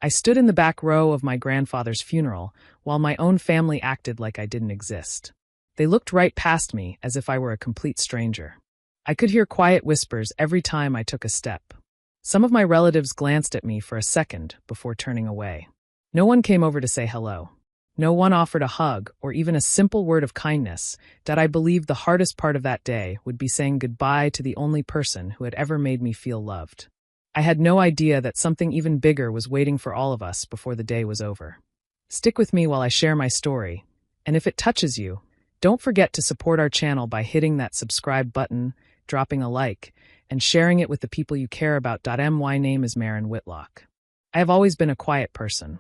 I stood in the back row of my grandfather's funeral while my own family acted like I didn't exist. They looked right past me as if I were a complete stranger. I could hear quiet whispers every time I took a step. Some of my relatives glanced at me for a second before turning away. No one came over to say hello. No one offered a hug or even a simple word of kindness. That I believed the hardest part of that day would be saying goodbye to the only person who had ever made me feel loved. I had no idea that something even bigger was waiting for all of us before the day was over. Stick with me while I share my story, and if it touches you, don't forget to support our channel by hitting that subscribe button, dropping a like, and sharing it with the people you care about. My name is Marin Whitlock. I have always been a quiet person.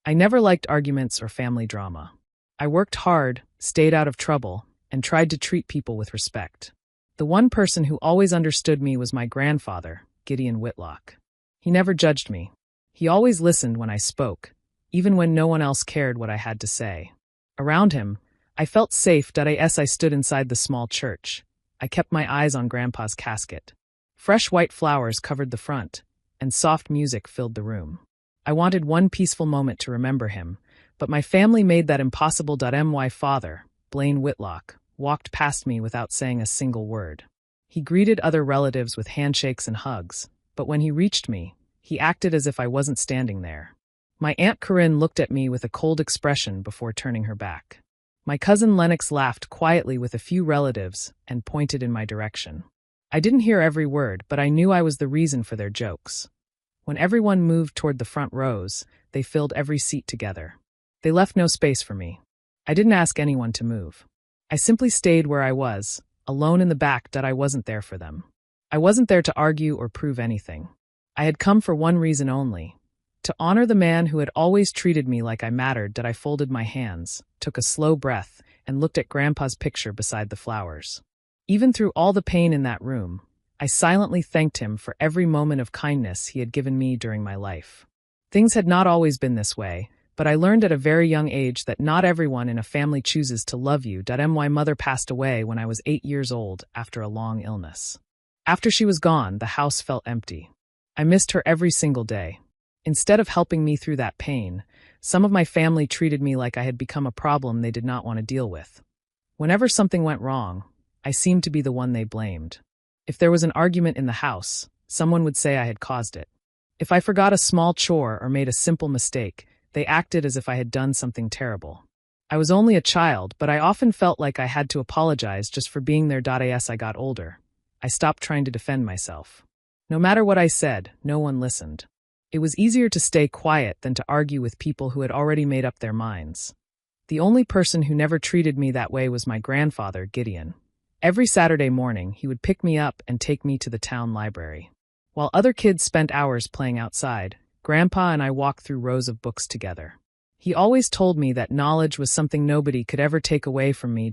I never liked arguments or family drama. I worked hard, stayed out of trouble, and tried to treat people with respect. The one person who always understood me was my grandfather, Gideon Whitlock. He never judged me. He always listened when I spoke, even when no one else cared what I had to say. Around him, I felt safe. As I stood inside the small church, I kept my eyes on Grandpa's casket. Fresh white flowers covered the front, and soft music filled the room. I wanted one peaceful moment to remember him, but my family made that impossible. My father, Blaine Whitlock, walked past me without saying a single word. He greeted other relatives with handshakes and hugs, but when he reached me, he acted as if I wasn't standing there. My Aunt Corinne looked at me with a cold expression before turning her back. My cousin Lennox laughed quietly with a few relatives and pointed in my direction. I didn't hear every word, but I knew I was the reason for their jokes. When everyone moved toward the front rows, they filled every seat together. They left no space for me. I didn't ask anyone to move. I simply stayed where I was, alone in the back. I wasn't there for them. I wasn't there to argue or prove anything. I had come for one reason only: to honor the man who had always treated me like I mattered. I folded my hands, took a slow breath, and looked at Grandpa's picture beside the flowers. Even through all the pain in that room, I silently thanked him for every moment of kindness he had given me during my life. Things had not always been this way, but I learned at a very young age that not everyone in a family chooses to love you. My mother passed away when I was 8 years old after a long illness. After she was gone, the house felt empty. I missed her every single day. Instead of helping me through that pain, some of my family treated me like I had become a problem they did not want to deal with. Whenever something went wrong, I seemed to be the one they blamed. If there was an argument in the house, someone would say I had caused it. If I forgot a small chore or made a simple mistake, they acted as if I had done something terrible. I was only a child, but I often felt like I had to apologize just for being there. As I got older, I stopped trying to defend myself. No matter what I said, no one listened. It was easier to stay quiet than to argue with people who had already made up their minds. The only person who never treated me that way was my grandfather, Gideon. Every Saturday morning, he would pick me up and take me to the town library. While other kids spent hours playing outside, Grandpa and I walked through rows of books together. He always told me that knowledge was something nobody could ever take away from me.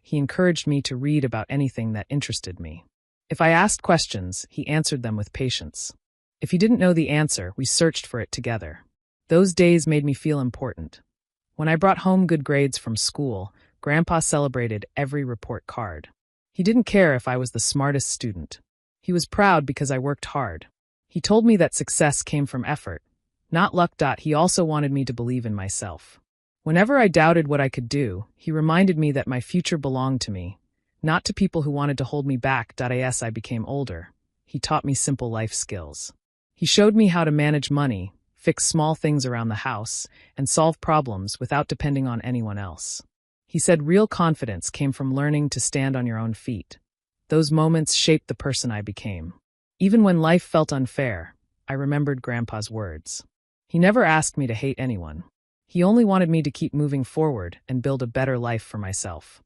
He encouraged me to read about anything that interested me. If I asked questions, he answered them with patience. If he didn't know the answer, we searched for it together. Those days made me feel important. When I brought home good grades from school, Grandpa celebrated every report card. He didn't care if I was the smartest student. He was proud because I worked hard. He told me that success came from effort, not luck. He also wanted me to believe in myself. Whenever I doubted what I could do, he reminded me that my future belonged to me, not to people who wanted to hold me back. As I became older, he taught me simple life skills. He showed me how to manage money, fix small things around the house, and solve problems without depending on anyone else. He said real confidence came from learning to stand on your own feet. Those moments shaped the person I became. Even when life felt unfair, I remembered Grandpa's words. He never asked me to hate anyone. He only wanted me to keep moving forward and build a better life for myself.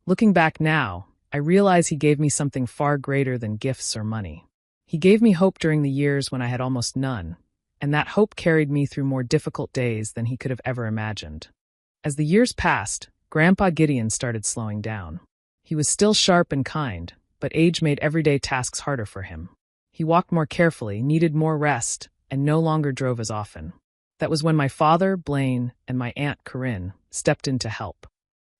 Looking back now, I realize he gave me something far greater than gifts or money. He gave me hope during the years when I had almost none, and that hope carried me through more difficult days than he could have ever imagined. As the years passed, Grandpa Gideon started slowing down. He was still sharp and kind, but age made everyday tasks harder for him. He walked more carefully, needed more rest, and no longer drove as often. That was when my father, Blaine, and my Aunt Corinne stepped in to help.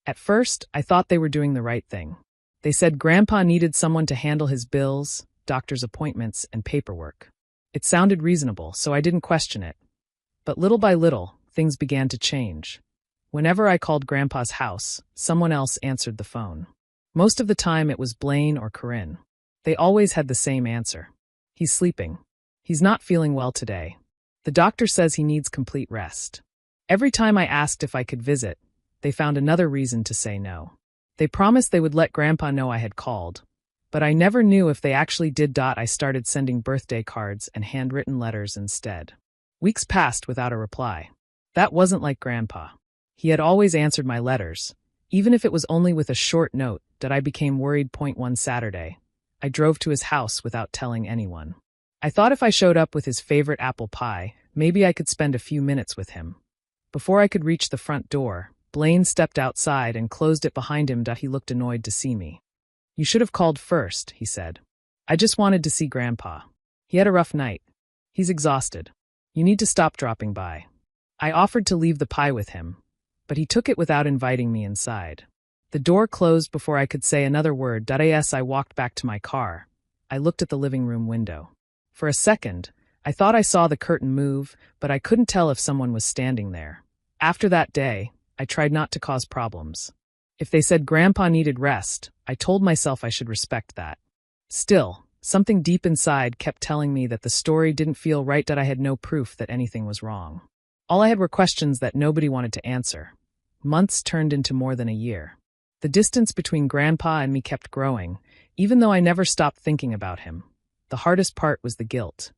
At first, I thought they were doing the right thing. They said Grandpa needed someone to handle his bills, doctor's appointments, and paperwork. It sounded reasonable, so I didn't question it. But little by little, things began to change. Whenever I called Grandpa's house, someone else answered the phone. Most of the time it was Blaine or Corinne. They always had the same answer. He's sleeping. He's not feeling well today. The doctor says he needs complete rest. Every time I asked if I could visit, they found another reason to say no. They promised they would let Grandpa know I had called, but I never knew if they actually did. I started sending birthday cards and handwritten letters instead. Weeks passed without a reply. That wasn't like Grandpa. He had always answered my letters, even if it was only with a short note. I became worried. One Saturday, I drove to his house without telling anyone. I thought if I showed up with his favorite apple pie, maybe I could spend a few minutes with him. Before I could reach the front door, Blaine stepped outside and closed it behind him. He looked annoyed to see me. "You should have called first," he said. "I just wanted to see Grandpa. He had a rough night. He's exhausted. You need to stop dropping by." I offered to leave the pie with him, but he took it without inviting me inside. The door closed before I could say another word. As I walked back to my car, I looked at the living room window. For a second, I thought I saw the curtain move, but I couldn't tell if someone was standing there. After that day, I tried not to cause problems. If they said Grandpa needed rest, I told myself I should respect that. Still, something deep inside kept telling me that the story didn't feel right. I had no proof that anything was wrong. All I had were questions that nobody wanted to answer. Months turned into more than a year. The distance between Grandpa and me kept growing, even though I never stopped thinking about him. The hardest part was the guilt.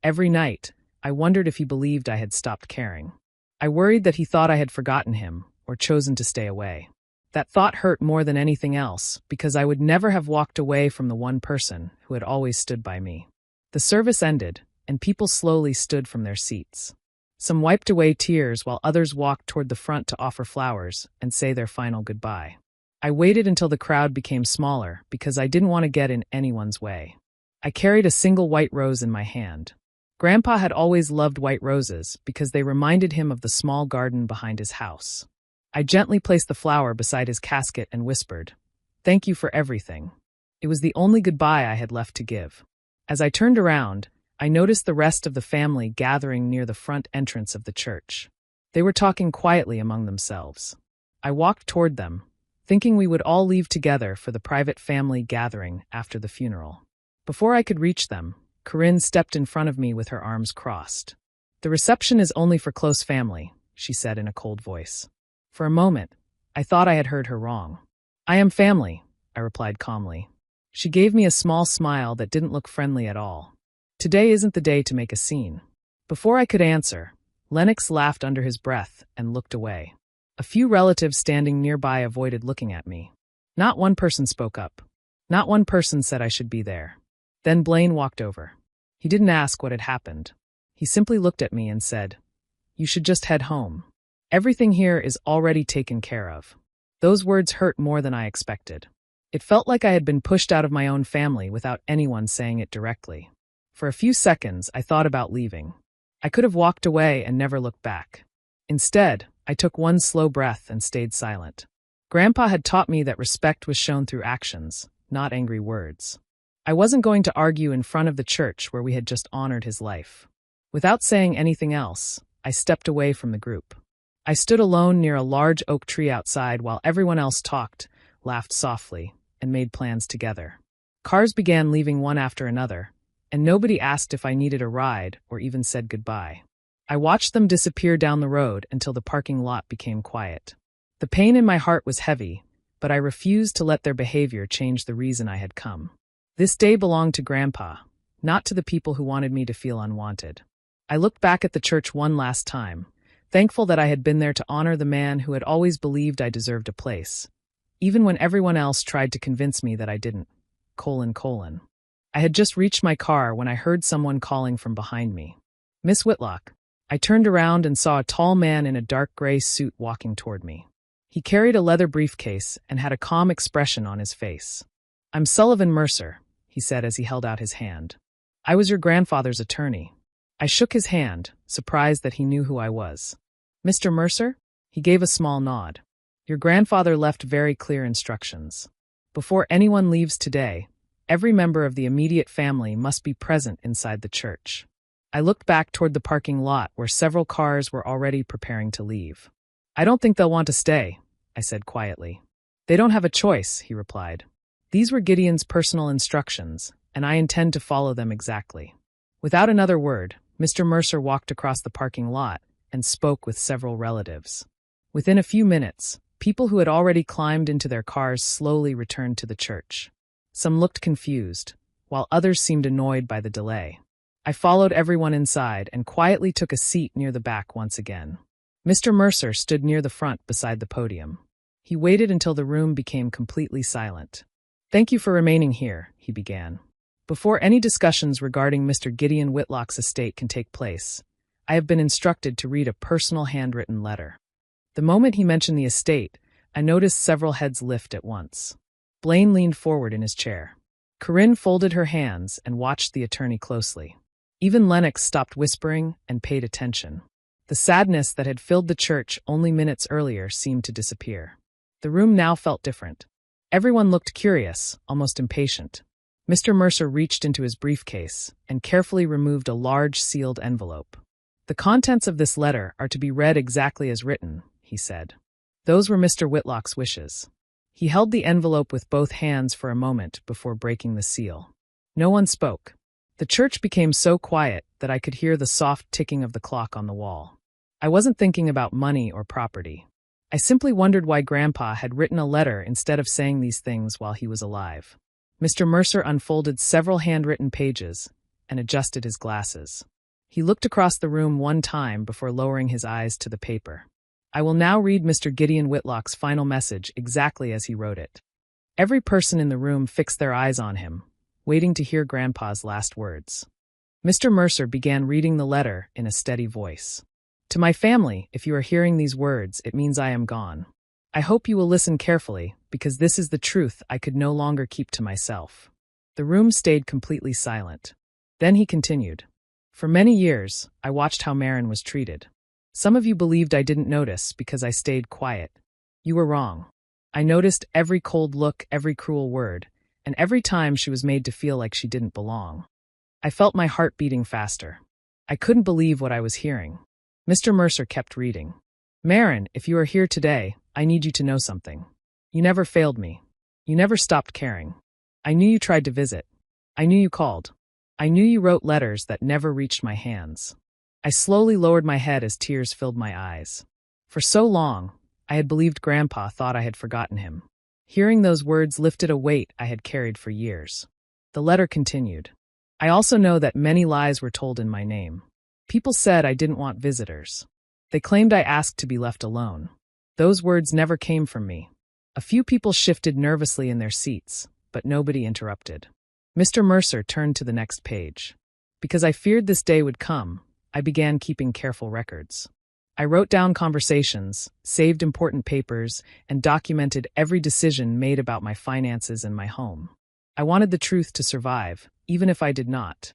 Every night, I wondered if he believed I had stopped caring. I worried that he thought I had forgotten him or chosen to stay away. That thought hurt more than anything else, because I would never have walked away from the one person who had always stood by me. The service ended, and people slowly stood from their seats. Some wiped away tears while others walked toward the front to offer flowers and say their final goodbye. I waited until the crowd became smaller because I didn't want to get in anyone's way. I carried a single white rose in my hand. Grandpa had always loved white roses because they reminded him of the small garden behind his house. I gently placed the flower beside his casket and whispered, "Thank you for everything." It was the only goodbye I had left to give. As I turned around, I noticed the rest of the family gathering near the front entrance of the church. They were talking quietly among themselves. I walked toward them, thinking we would all leave together for the private family gathering after the funeral. Before I could reach them, Corinne stepped in front of me with her arms crossed. "The reception is only for close family," she said in a cold voice. For a moment, I thought I had heard her wrong. "I am family," I replied calmly. She gave me a small smile that didn't look friendly at all. "Today isn't the day to make a scene." Before I could answer, Lennox laughed under his breath and looked away. A few relatives standing nearby avoided looking at me. Not one person spoke up. Not one person said I should be there. Then Blaine walked over. He didn't ask what had happened. He simply looked at me and said, "You should just head home. Everything here is already taken care of." Those words hurt more than I expected. It felt like I had been pushed out of my own family without anyone saying it directly. For a few seconds, I thought about leaving. I could have walked away and never looked back. Instead, I took one slow breath and stayed silent. Grandpa had taught me that respect was shown through actions, not angry words. I wasn't going to argue in front of the church where we had just honored his life. Without saying anything else, I stepped away from the group. I stood alone near a large oak tree outside while everyone else talked, laughed softly, and made plans together. Cars began leaving one after another, and nobody asked if I needed a ride or even said goodbye. I watched them disappear down the road until the parking lot became quiet. The pain in my heart was heavy, but I refused to let their behavior change the reason I had come. This day belonged to Grandpa, not to the people who wanted me to feel unwanted. I looked back at the church one last time, thankful that I had been there to honor the man who had always believed I deserved a place, even when everyone else tried to convince me that I didn't. I had just reached my car when I heard someone calling from behind me. "Miss Whitlock." I turned around and saw a tall man in a dark gray suit walking toward me. He carried a leather briefcase and had a calm expression on his face. "I'm Sullivan Mercer," he said as he held out his hand. "I was your grandfather's attorney." I shook his hand, surprised that he knew who I was. "Mr. Mercer?" He gave a small nod. "Your grandfather left very clear instructions. Before anyone leaves today, every member of the immediate family must be present inside the church." I looked back toward the parking lot where several cars were already preparing to leave. "I don't think they'll want to stay," I said quietly. "They don't have a choice," he replied. These were Gideon's personal instructions, and I intend to follow them exactly. Without another word, Mr. Mercer walked across the parking lot and spoke with several relatives. Within a few minutes, people who had already climbed into their cars slowly returned to the church. Some looked confused, while others seemed annoyed by the delay. I followed everyone inside and quietly took a seat near the back once again. Mr. Mercer stood near the front beside the podium. He waited until the room became completely silent. "Thank you for remaining here," he began. "Before any discussions regarding Mr. Gideon Whitlock's estate can take place, I have been instructed to read a personal handwritten letter." The moment he mentioned the estate, I noticed several heads lift at once. Blaine leaned forward in his chair. Corinne folded her hands and watched the attorney closely. Even Lennox stopped whispering and paid attention. The sadness that had filled the church only minutes earlier seemed to disappear. The room now felt different. Everyone looked curious, almost impatient. Mr. Mercer reached into his briefcase and carefully removed a large sealed envelope. "The contents of this letter are to be read exactly as written," he said. Those were Mr. Whitlock's wishes. He held the envelope with both hands for a moment before breaking the seal. No one spoke. The church became so quiet that I could hear the soft ticking of the clock on the wall. I wasn't thinking about money or property. I simply wondered why Grandpa had written a letter instead of saying these things while he was alive. Mr. Mercer unfolded several handwritten pages and adjusted his glasses. He looked across the room one time before lowering his eyes to the paper. "I will now read Mr. Gideon Whitlock's final message exactly as he wrote it." Every person in the room fixed their eyes on him, waiting to hear Grandpa's last words. Mr. Mercer began reading the letter in a steady voice. "To my family, if you are hearing these words, it means I am gone. I hope you will listen carefully, because this is the truth I could no longer keep to myself." The room stayed completely silent. Then he continued. "For many years, I watched how Marin was treated. Some of you believed I didn't notice because I stayed quiet. You were wrong. I noticed every cold look, every cruel word, and every time she was made to feel like she didn't belong. I felt my heart beating faster. I couldn't believe what I was hearing." Mr. Mercer kept reading. "Marin, if you are here today, I need you to know something. You never failed me. You never stopped caring. I knew you tried to visit. I knew you called. I knew you wrote letters that never reached my hands." I slowly lowered my head as tears filled my eyes. For so long, I had believed Grandpa thought I had forgotten him. Hearing those words lifted a weight I had carried for years. The letter continued. "I also know that many lies were told in my name. People said I didn't want visitors. They claimed I asked to be left alone. Those words never came from me. A few people shifted nervously in their seats, but nobody interrupted." Mr. Mercer turned to the next page. "Because I feared this day would come, I began keeping careful records. I wrote down conversations, saved important papers, and documented every decision made about my finances and my home. I wanted the truth to survive, even if I did not."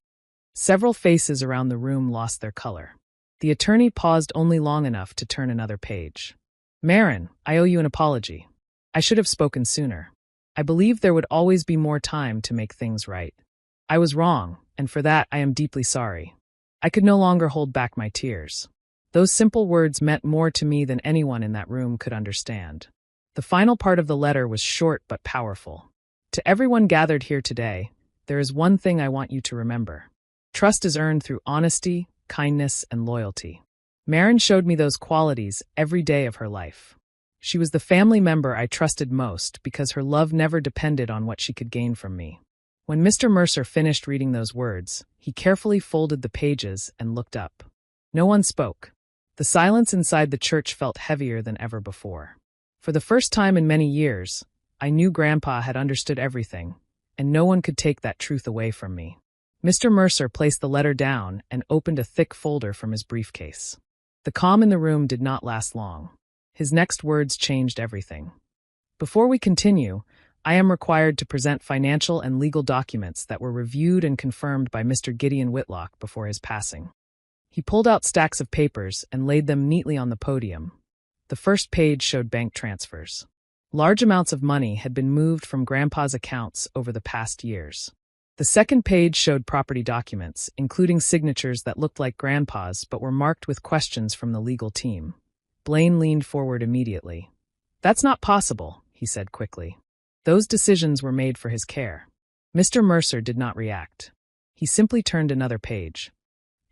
Several faces around the room lost their color. The attorney paused only long enough to turn another page. "Marin, I owe you an apology. I should have spoken sooner. I believed there would always be more time to make things right. I was wrong, and for that I am deeply sorry. I could no longer hold back my tears." Those simple words meant more to me than anyone in that room could understand. The final part of the letter was short but powerful. "To everyone gathered here today, there is one thing I want you to remember. Trust is earned through honesty, kindness, and loyalty. Marin showed me those qualities every day of her life. She was the family member I trusted most because her love never depended on what she could gain from me." When Mr. Mercer finished reading those words, he carefully folded the pages and looked up. No one spoke. The silence inside the church felt heavier than ever before. For the first time in many years, I knew Grandpa had understood everything, and no one could take that truth away from me. Mr. Mercer placed the letter down and opened a thick folder from his briefcase. The calm in the room did not last long. His next words changed everything. "Before we continue, I am required to present financial and legal documents that were reviewed and confirmed by Mr. Gideon Whitlock before his passing." He pulled out stacks of papers and laid them neatly on the podium. The first page showed bank transfers. Large amounts of money had been moved from Grandpa's accounts over the past years. The second page showed property documents, including signatures that looked like Grandpa's but were marked with questions from the legal team. Blaine leaned forward immediately. "That's not possible," he said quickly. "Those decisions were made for his care." Mr. Mercer did not react. He simply turned another page.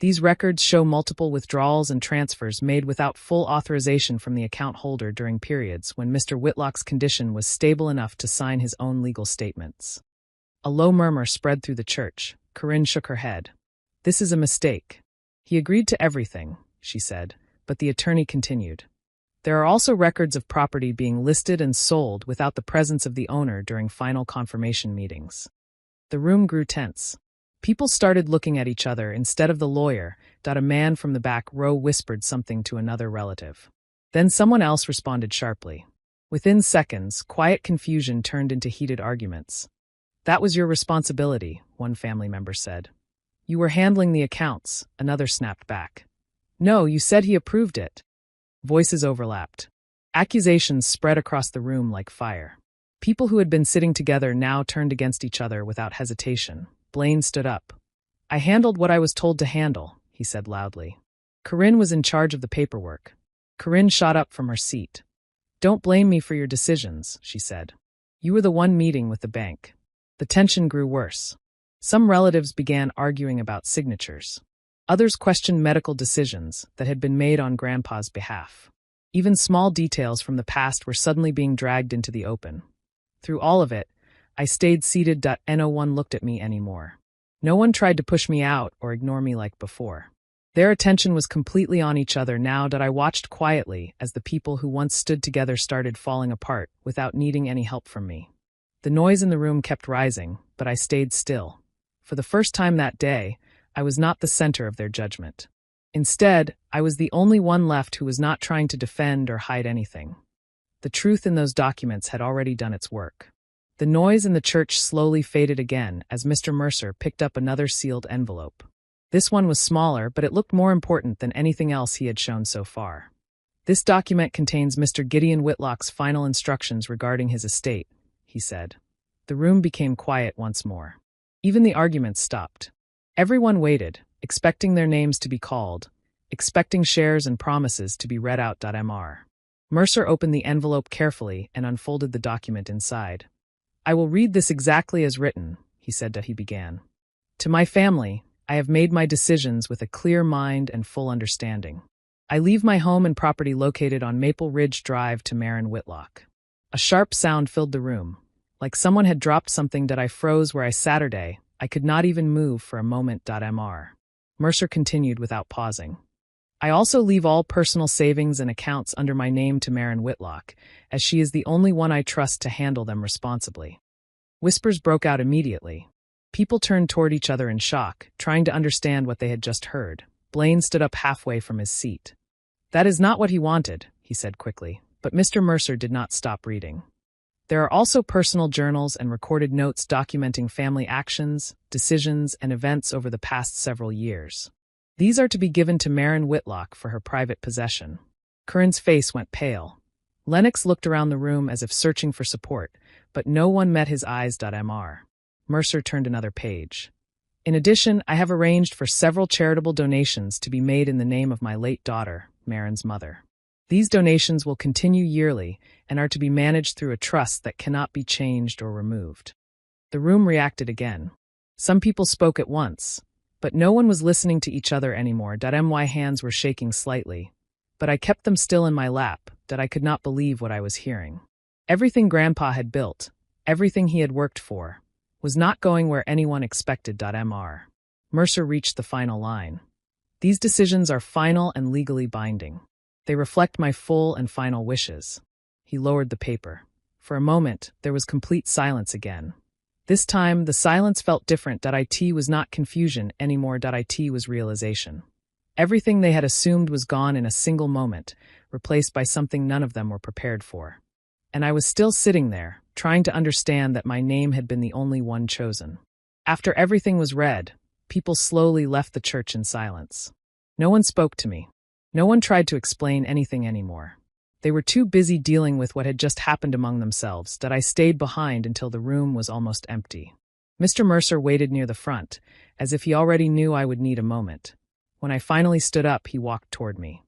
"These records show multiple withdrawals and transfers made without full authorization from the account holder during periods when Mr. Whitlock's condition was stable enough to sign his own legal statements." A low murmur spread through the church. Corinne shook her head. "This is a mistake. He agreed to everything," she said, but the attorney continued. "There are also records of property being listed and sold without the presence of the owner during final confirmation meetings." The room grew tense. People started looking at each other instead of the lawyer. A man from the back row whispered something to another relative. Then someone else responded sharply. Within seconds, quiet confusion turned into heated arguments. "That was your responsibility," one family member said. "You were handling the accounts," another snapped back. "No, you said he approved it." Voices overlapped. Accusations spread across the room like fire. People who had been sitting together now turned against each other without hesitation. Blaine stood up. "I handled what I was told to handle," he said loudly. Corinne was in charge of the paperwork. Corinne shot up from her seat. "Don't blame me for your decisions," she said. "You were the one meeting with the bank." The tension grew worse. Some relatives began arguing about signatures. Others questioned medical decisions that had been made on Grandpa's behalf. Even small details from the past were suddenly being dragged into the open. Through all of it, I stayed seated. No one looked at me anymore. No one tried to push me out or ignore me like before. Their attention was completely on each other now. I watched quietly as the people who once stood together started falling apart without needing any help from me. The noise in the room kept rising, but I stayed still. For the first time that day, I was not the center of their judgment. Instead, I was the only one left who was not trying to defend or hide anything. The truth in those documents had already done its work. The noise in the church slowly faded again as Mr. Mercer picked up another sealed envelope. This one was smaller, but it looked more important than anything else he had shown so far. "This document contains Mr. Gideon Whitlock's final instructions regarding his estate," he said. The room became quiet once more. Even the arguments stopped. Everyone waited, expecting their names to be called, expecting shares and promises to be read out. Mr. Mercer opened the envelope carefully and unfolded the document inside. "I will read this exactly as written," he said. He began. "To my family, I have made my decisions with a clear mind and full understanding. I leave my home and property located on Maple Ridge Drive to Marin Whitlock." A sharp sound filled the room. Like someone had dropped something. I froze where I sat. I could not even move for a moment. Mercer continued without pausing. "I also leave all personal savings and accounts under my name to Marin Whitlock, as she is the only one I trust to handle them responsibly." Whispers broke out immediately. People turned toward each other in shock, trying to understand what they had just heard. Blaine stood up halfway from his seat. "That is not what he wanted," he said quickly, but Mr. Mercer did not stop reading. "There are also personal journals and recorded notes documenting family actions, decisions, and events over the past several years. These are to be given to Marin Whitlock for her private possession." Corinne's face went pale. Lennox looked around the room as if searching for support, but no one met his eyes. Mercer turned another page. "In addition, I have arranged for several charitable donations to be made in the name of my late daughter, Marin's mother. These donations will continue yearly and are to be managed through a trust that cannot be changed or removed." The room reacted again. Some people spoke at once, but no one was listening to each other anymore. My hands were shaking slightly, but I kept them still in my lap. I could not believe what I was hearing. Everything Grandpa had built, everything he had worked for, was not going where anyone expected. Mercer reached the final line. "These decisions are final and legally binding. They reflect my full and final wishes." He lowered the paper. For a moment, there was complete silence again. This time, the silence felt different. It was not confusion anymore. It was realization. Everything they had assumed was gone in a single moment, replaced by something none of them were prepared for. And I was still sitting there, trying to understand that my name had been the only one chosen. After everything was read, people slowly left the church in silence. No one spoke to me. No one tried to explain anything anymore. They were too busy dealing with what had just happened among themselves. I stayed behind until the room was almost empty. Mr. Mercer waited near the front, as if he already knew I would need a moment. When I finally stood up, he walked toward me.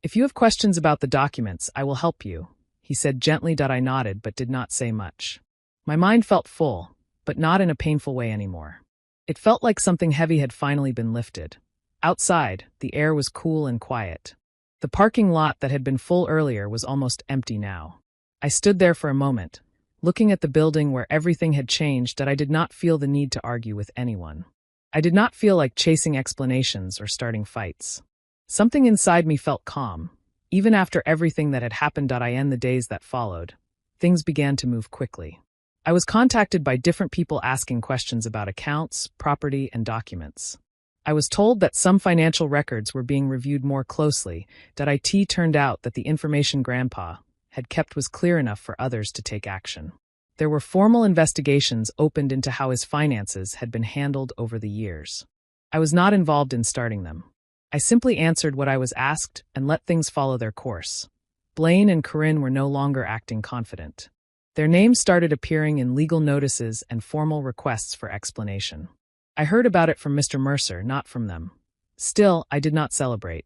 "If you have questions about the documents, I will help you," he said gently. I nodded but did not say much. My mind felt full, but not in a painful way anymore. It felt like something heavy had finally been lifted. Outside, the air was cool and quiet. The parking lot that had been full earlier was almost empty now. I stood there for a moment, looking at the building where everything had changed. I did not feel the need to argue with anyone. I did not feel like chasing explanations or starting fights. Something inside me felt calm. Even after everything that had happened. In the days that followed, things began to move quickly. I was contacted by different people asking questions about accounts, property, and documents. I was told that some financial records were being reviewed more closely. It turned out that the information Grandpa had kept was clear enough for others to take action. There were formal investigations opened into how his finances had been handled over the years. I was not involved in starting them. I simply answered what I was asked and let things follow their course. Blaine and Corinne were no longer acting confident. Their names started appearing in legal notices and formal requests for explanation. I heard about it from Mr. Mercer, not from them. Still, I did not celebrate.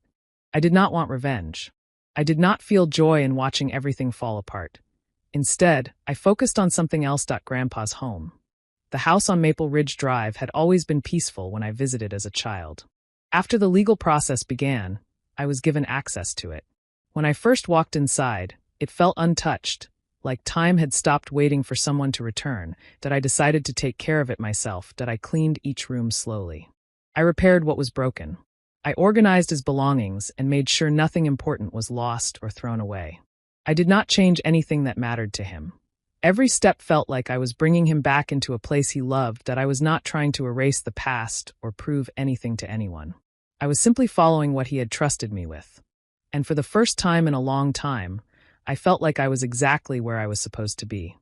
I did not want revenge. I did not feel joy in watching everything fall apart. Instead, I focused on something else. Grandpa's home. The house on Maple Ridge Drive had always been peaceful when I visited as a child. After the legal process began, I was given access to it. When I first walked inside, it felt untouched, like time had stopped waiting for someone to return. I decided to take care of it myself. I cleaned each room slowly. I repaired what was broken. I organized his belongings and made sure nothing important was lost or thrown away. I did not change anything that mattered to him. Every step felt like I was bringing him back into a place he loved. I was not trying to erase the past or prove anything to anyone. I was simply following what he had trusted me with. And for the first time in a long time, I felt like I was exactly where I was supposed to be.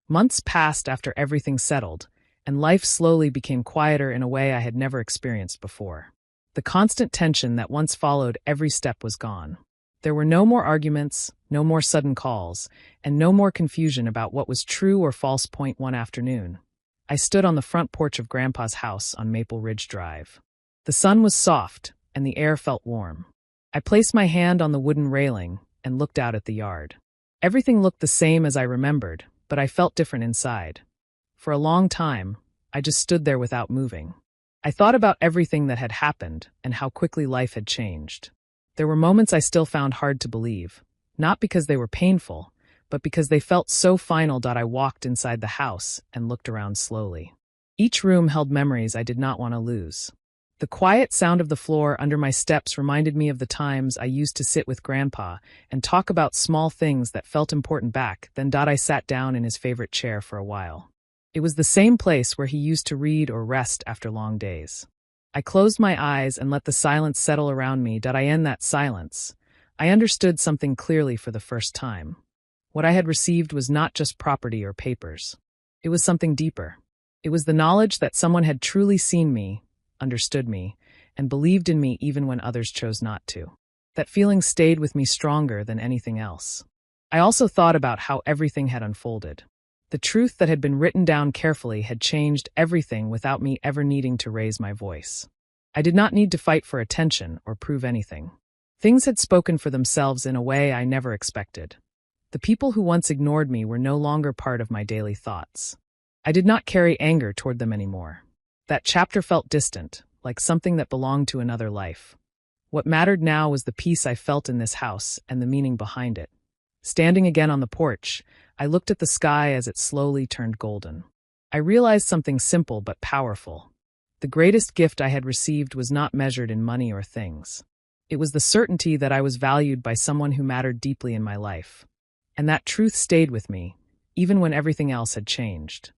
Months passed after everything settled, and life slowly became quieter in a way I had never experienced before. The constant tension that once followed every step was gone. There were no more arguments, no more sudden calls, and no more confusion about what was true or false. One afternoon, I stood on the front porch of Grandpa's house on Maple Ridge Drive. The sun was soft, and the air felt warm. I placed my hand on the wooden railing and looked out at the yard. Everything looked the same as I remembered, but I felt different inside. For a long time, I just stood there without moving. I thought about everything that had happened and how quickly life had changed. There were moments I still found hard to believe, not because they were painful, but because they felt so final. I walked inside the house and looked around slowly. Each room held memories I did not want to lose. The quiet sound of the floor under my steps reminded me of the times I used to sit with Grandpa and talk about small things that felt important back then. I sat down in his favorite chair for a while. It was the same place where he used to read or rest after long days. I closed my eyes and let the silence settle around me. In that silence, I understood something clearly for the first time. What I had received was not just property or papers. It was something deeper. It was the knowledge that someone had truly seen me, understood me, and believed in me even when others chose not to. That feeling stayed with me stronger than anything else. I also thought about how everything had unfolded. The truth that had been written down carefully had changed everything without me ever needing to raise my voice. I did not need to fight for attention or prove anything. Things had spoken for themselves in a way I never expected. The people who once ignored me were no longer part of my daily thoughts. I did not carry anger toward them anymore. That chapter felt distant, like something that belonged to another life. What mattered now was the peace I felt in this house and the meaning behind it. Standing again on the porch, I looked at the sky as it slowly turned golden. I realized something simple but powerful. The greatest gift I had received was not measured in money or things. It was the certainty that I was valued by someone who mattered deeply in my life. And that truth stayed with me, even when everything else had changed.